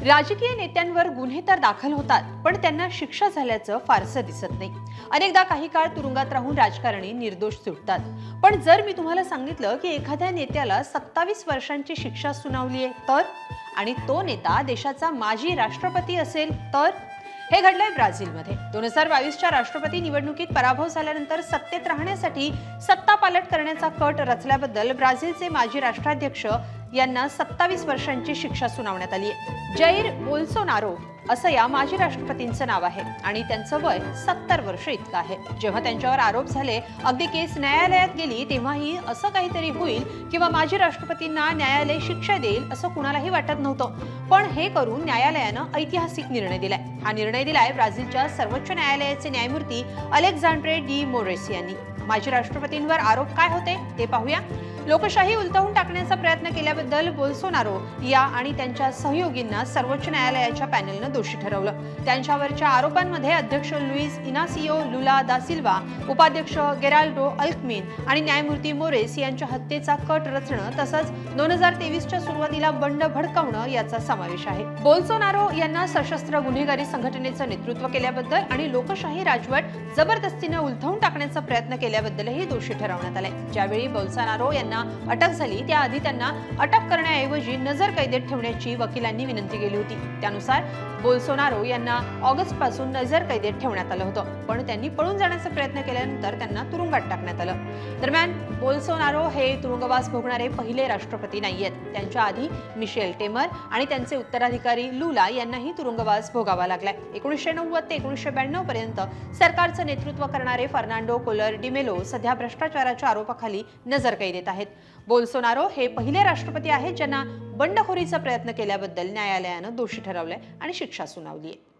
राजकीय नेत्यांवर गुन्हे तर दाखल होतात, पण त्यांना शिक्षा झाल्याचं फारसं दिसत नाही। अनेकदा काही काळ तुरुंगात राहून राजकारणी निर्दोष सुटतात। पण जर मी तुम्हाला सांगितलं की एखाद्या नेत्याला 27 वर्षांची शिक्षा सुनावली आहे तर, आणि तो नेता देशाचा माजी राष्ट्रपती असेल तर? हे घडलंय ब्राझीलमध्ये। 2022च्या राष्ट्रपती निवडणुकीत पराभव झाल्यानंतर सत्तेत राहण्यासाठी सत्ता पालट करण्याचा कट रचल्याबद्दल ब्राझीलचे माजी राष्ट्राध्यक्ष यांना 27 वर्षांची शिक्षा सुनावण्यात आली आहे। जैर बोल्सोनारो असं या माजी राष्ट्रपतींचं नाव आहे आणि त्यांचं वय 70 वर्ष इतकं आहे। जेव्हा त्यांच्यावर आरोप झाले, अगदी केस न्यायालयात गेली, तेव्हाही असं काहीतरी होईल किंवा माजी राष्ट्रपतींना न्यायालय शिक्षा देईल असं कुणालाही वाटत नव्हतं। पण हे करून न्यायालयानं ऐतिहासिक निर्णय दिलाय। हा निर्णय दिलाय ब्राझीलच्या सर्वोच्च न्यायालयाचे न्यायमूर्ती अलेक्झांड्रे डी मोरेस यांनी। माजी राष्ट्रपतींवर आरोप काय होते ते पाहूया। लोकशाही उलथवून टाकण्याचा प्रयत्न केल्याबद्दल बोल्सोनारो या आणि त्यांच्या सहयोगींना सर्वोच्च न्यायालयाच्या पॅनेलनं दोषी ठरवलं। त्यांच्यावरच्या आरोपांमध्ये अध्यक्ष लुईस इनासियो लुला दा सिल्वा, उपाध्यक्ष गेराल्डो अल्कमिन आणि न्यायमूर्ती मोरेस यांच्या हत्येचा कट रचणं तसंच 2023च्या सुरुवातीला बंड भडकावणं याचा समावेश आहे। बोल्सोनारो यांना सशस्त्र गुन्हेगारी संघटनेचं नेतृत्व केल्याबद्दल आणि लोकशाही राजवट जबरदस्तीने उलथवून टाकण्याचा प्रयत्न केल्याबद्दलही दोषी ठरवण्यात आले। ज्यावेळी बोल्सोनारो यांना अटक झाली त्याआधी त्यांना अटक करण्याऐवजी नजर कैदेत ठेवण्याची वकिलांनी विनंती केली होती। त्यानुसार बोल्सोनारो यांना ऑगस्ट पासून नजर कैदेत ठेवण्यात आलं होतं, पण त्यांनी पळून जाण्याचा प्रयत्न केल्यानंतर त्यांना तुरुंगात टाकण्यात आलं। दरम्यान बोल्सोनारो हे तुरुंगवास भोगणारे पहिले राष्ट्रपती नाहीयेत। त्यांच्या आधी मिशेल टेमर आणि त्यांचे उत्तराधिकारी लुला यांनाही तुरुंगवास भोगावा लागलाय। 1990 ते 1992 पर्यंत सरकारचं नेतृत्व करणारे फर्नांडो कोलर डी मेलो सध्या भ्रष्टाचाराच्या आरोपाखाली नजर कैदेत आहेत। बोल्सोनारो हे पहिले राष्ट्रपती आहेत ज्यांना बंडखोरीचा प्रयत्न केल्याबद्दल न्यायालयानं दोषी ठरवलंय आणि शिक्षा सुनावली आहे।